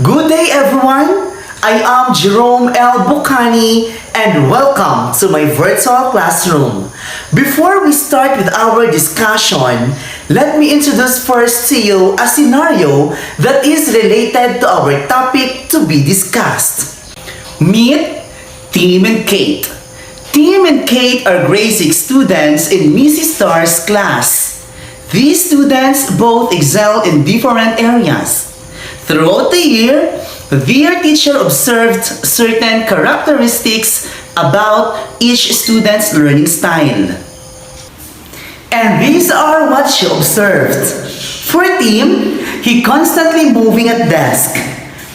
Good day everyone! I am Jerome L. Bucani and welcome to my virtual classroom. Before we start with our discussion, let me introduce first to you a scenario that is related to our topic to be discussed. Meet Tim and Kate. Tim and Kate are grade 6 students in Mrs. Starr's class. These students both excel in different areas. Throughout the year, their teacher observed certain characteristics about each student's learning style. And these are what she observed. For Tim, he constantly moving at desk,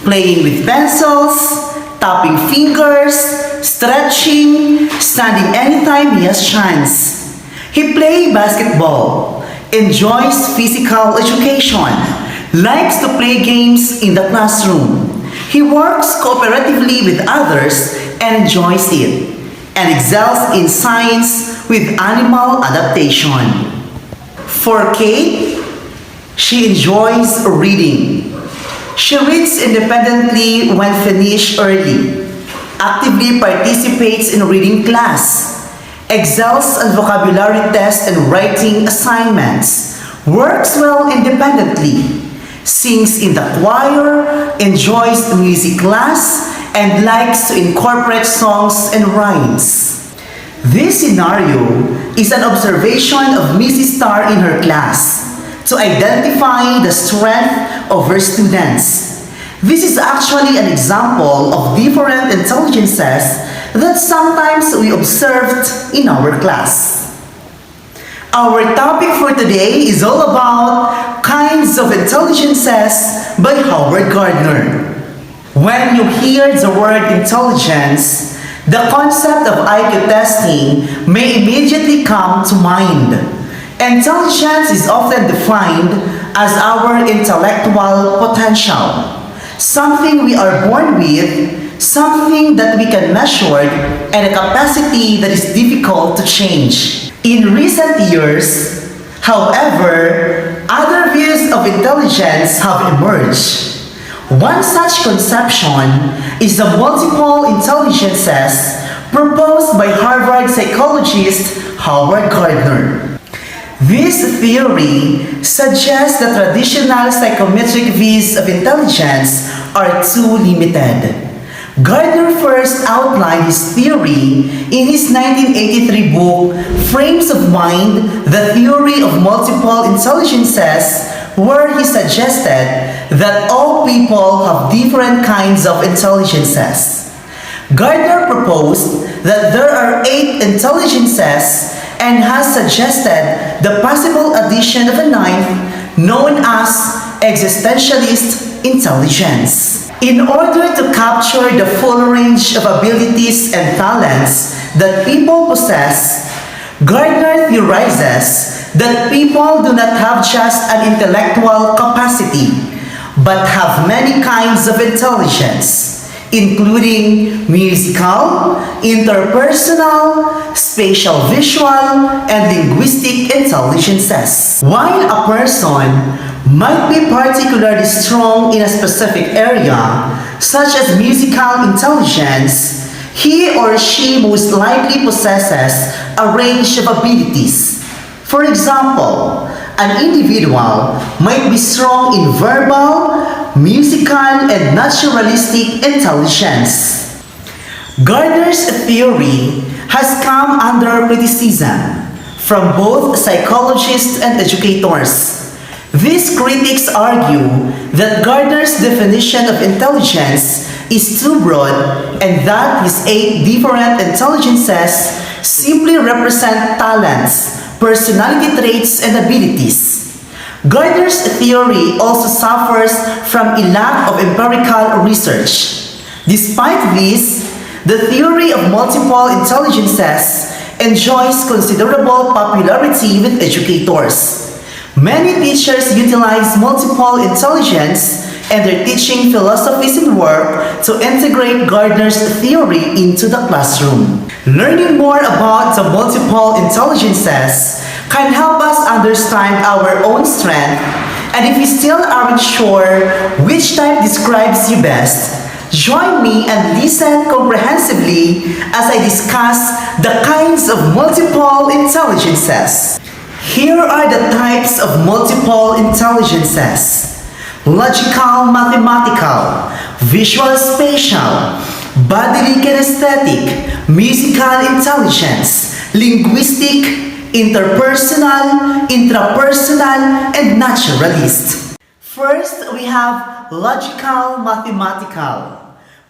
playing with pencils, tapping fingers, stretching, standing anytime he has chance. He plays basketball, enjoys physical education, likes to play games in the classroom. He works cooperatively with others and enjoys it, and excels in science with animal adaptation. For Kate, she enjoys reading. She reads independently when finished early, actively participates in reading class, excels on vocabulary tests and writing assignments, works well independently, sings in the choir, enjoys music class, and likes to incorporate songs and rhymes. This scenario is an observation of Mrs. Starr in her class to identify the strength of her students. This is actually an example of different intelligences that sometimes we observed in our class. Our topic for today is all about kinds of intelligences by Howard Gardner. When you hear the word intelligence, the concept of IQ testing may immediately come to mind. Intelligence is often defined as our intellectual potential, something we are born with, something that we can measure, and a capacity that is difficult to change. In recent years, however, other views of intelligence have emerged. One such conception is the multiple intelligences proposed by Harvard psychologist Howard Gardner. This theory suggests that traditional psychometric views of intelligence are too limited. Gardner first outlined his theory in his 1983 book, Frames of Mind, The Theory of Multiple Intelligences, where he suggested that all people have different kinds of intelligences. Gardner proposed that there are 8 intelligences and has suggested the possible addition of a 9th known as existentialist intelligence. In order to capture the full range of abilities and talents that people possess, Gardner theorizes that people do not have just an intellectual capacity, but have many kinds of intelligence, including musical, interpersonal, spatial visual, and linguistic intelligences. While a person might be particularly strong in a specific area, such as musical intelligence, he or she most likely possesses a range of abilities. For example, an individual might be strong in verbal, musical, and naturalistic intelligence. Gardner's theory has come under criticism from both psychologists and educators. These critics argue that Gardner's definition of intelligence is too broad and that his 8 different intelligences simply represent talents, personality traits, and abilities. Gardner's theory also suffers from a lack of empirical research. Despite this, the theory of multiple intelligences enjoys considerable popularity with educators. Many teachers utilize multiple intelligence in their teaching philosophies and work to integrate Gardner's theory into the classroom. Learning more about the multiple intelligences can help us understand our own strength And if you still aren't sure which type describes you best, join me and listen comprehensively as I discuss the kinds of multiple intelligences. Here are the types of multiple intelligences: logical mathematical, visual-spatial, Body-Kinesthetic, musical intelligence, linguistic, interpersonal, intrapersonal, and naturalist. First, we have logical mathematical.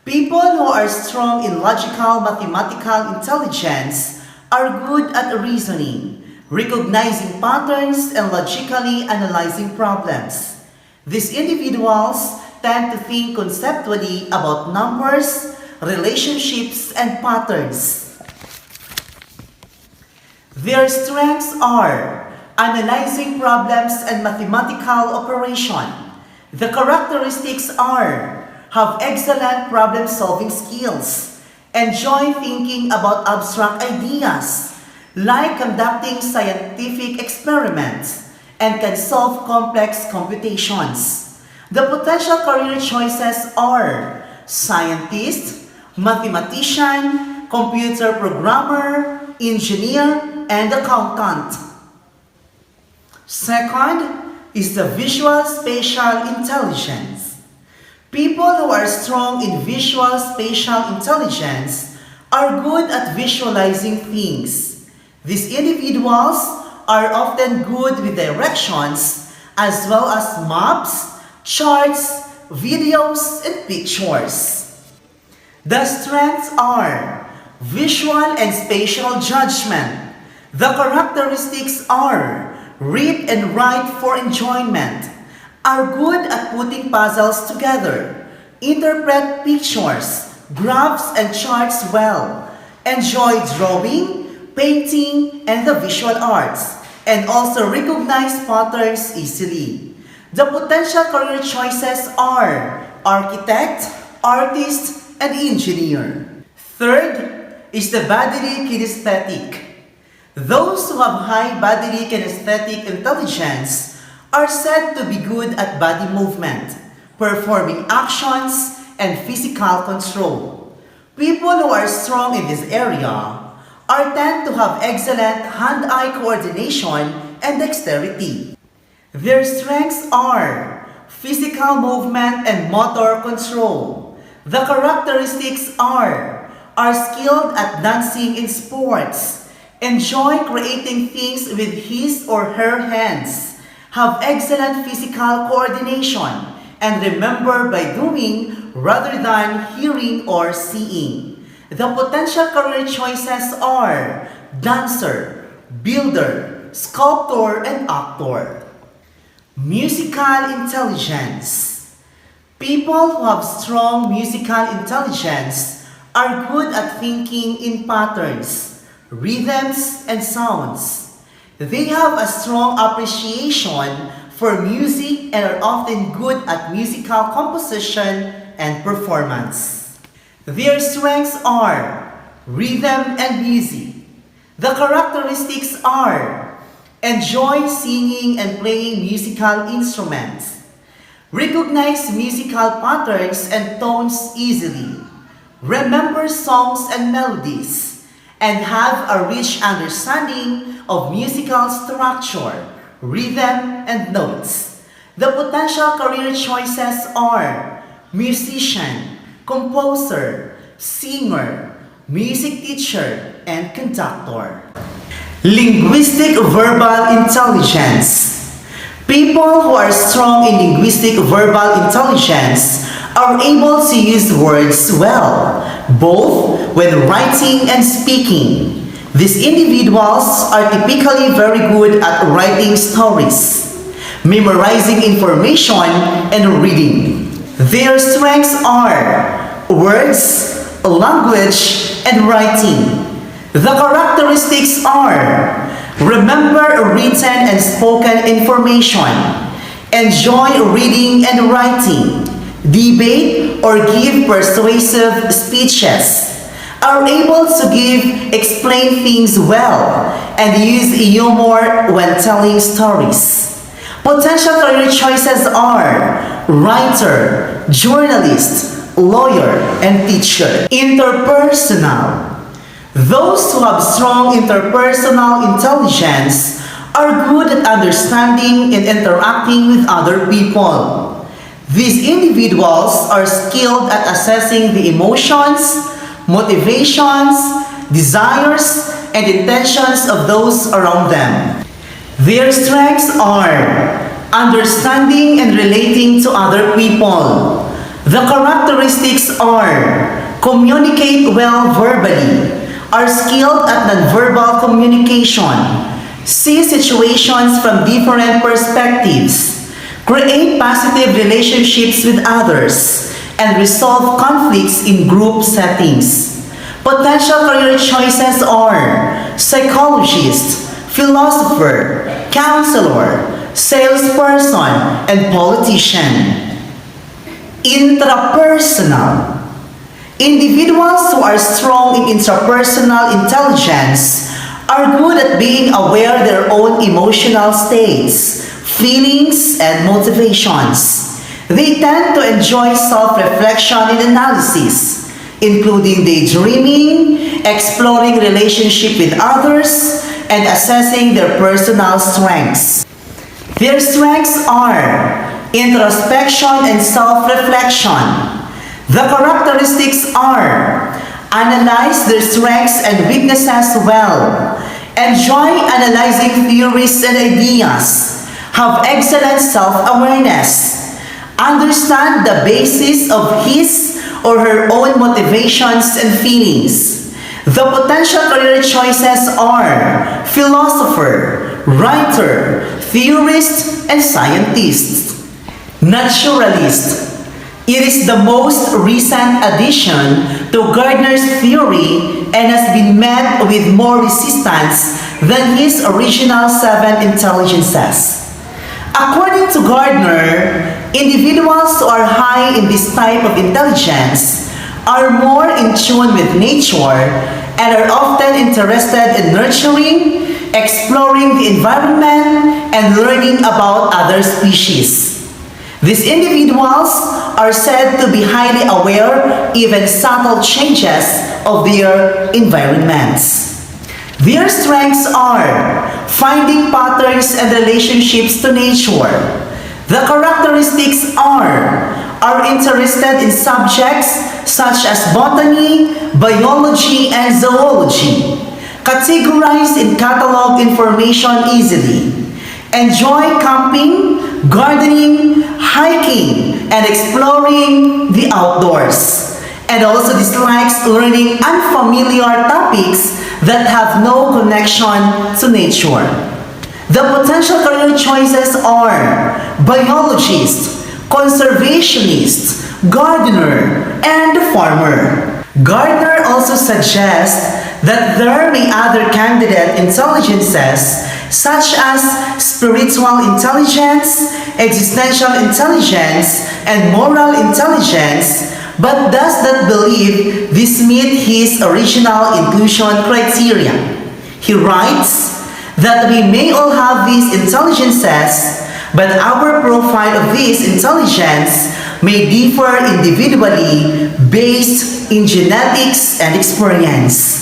People who are strong in logical mathematical intelligence are good at reasoning, recognizing patterns, and logically analyzing problems. These individuals tend to think conceptually about numbers, relationships, and patterns. Their strengths are analyzing problems and mathematical operation. The characteristics are have excellent problem-solving skills, enjoy thinking about abstract ideas, like conducting scientific experiments, and can solve complex computations. The potential career choices are scientist, mathematician, computer programmer, engineer, and accountant. Second is the visual-spatial intelligence. People who are strong in visual-spatial intelligence are good at visualizing things. These individuals are often good with directions as well as maps, charts, videos, and pictures. The strengths are visual and spatial judgment. The characteristics are read and write for enjoyment, are good at putting puzzles together, interpret pictures, graphs, and charts well, enjoy drawing, painting, and the visual arts, and also recognize patterns easily. The potential career choices are architect, artist, and engineer. Third is the Body-Kinesthetic. Those who have high Body-Kinesthetic intelligence are said to be good at body movement, performing actions, and physical control. People who are strong in this area tend to have excellent hand-eye coordination and dexterity. Their strengths are physical movement and motor control. The characteristics are skilled at dancing in sports, enjoy creating things with his or her hands, have excellent physical coordination, and remember by doing rather than hearing or seeing. The potential career choices are dancer, builder, sculptor, and actor. Musical intelligence. People who have strong musical intelligence are good at thinking in patterns, rhythms, and sounds. They have a strong appreciation for music and are often good at musical composition and performance. Their strengths are rhythm and music. The characteristics are enjoy singing and playing musical instruments, recognize musical patterns and tones easily, remember songs and melodies, and have a rich understanding of musical structure, rhythm, and notes. The potential career choices are musician, composer, singer, music teacher, and conductor. Linguistic verbal intelligence. People who are strong in linguistic verbal intelligence are able to use words well, both when writing and speaking. These individuals are typically very good at writing stories, memorizing information, and reading. Their strengths are words, language, and writing. The characteristics are remember written and spoken information, enjoy reading and writing, debate or give persuasive speeches, are able to explain things well, and use humor when telling stories. Potential career choices are writer, journalist, lawyer, and teacher. Interpersonal. Those who have strong interpersonal intelligence are good at understanding and interacting with other people. These individuals are skilled at assessing the emotions, motivations, desires, and intentions of those around them. Their strengths are understanding and relating to other people. The characteristics are communicate well verbally, are skilled at nonverbal communication, see situations from different perspectives, create positive relationships with others, and resolve conflicts in group settings. Potential career choices are psychologist, philosopher, counselor, salesperson, and politician. Intrapersonal. Individuals who are strong in intrapersonal intelligence are good at being aware of their own emotional states, feelings, and motivations. They tend to enjoy self-reflection and analysis, including daydreaming, exploring relationship with others, and assessing their personal strengths. Their strengths are introspection and self-reflection. The characteristics are analyze their strengths and weaknesses well, enjoy analyzing theories and ideas, have excellent self-awareness, understand the basis of his or her own motivations and feelings. The potential career choices are philosopher, writer, theorist, and scientist. Naturalist. It is the most recent addition to Gardner's theory and has been met with more resistance than his original 7 intelligences. According to Gardner, individuals who are high in this type of intelligence are more in tune with nature and are often interested in nurturing, exploring the environment, and learning about other species. These individuals are said to be highly aware even subtle changes of their environments. Their strengths are finding patterns and relationships to nature. The characteristics are interested in subjects such as botany, biology, and zoology, categorize and catalog information easily, enjoy camping, gardening, hiking, and exploring the outdoors, and also dislikes learning unfamiliar topics that have no connection to nature. The potential career choices are biologist, conservationist, gardener, and farmer. Gardner also suggests that there may other candidate intelligences such as spiritual intelligence, existential intelligence, and moral intelligence, but does not believe this meet his original inclusion criteria. He writes that we may all have these intelligences, but our profile of this intelligence may differ individually based in genetics and experience.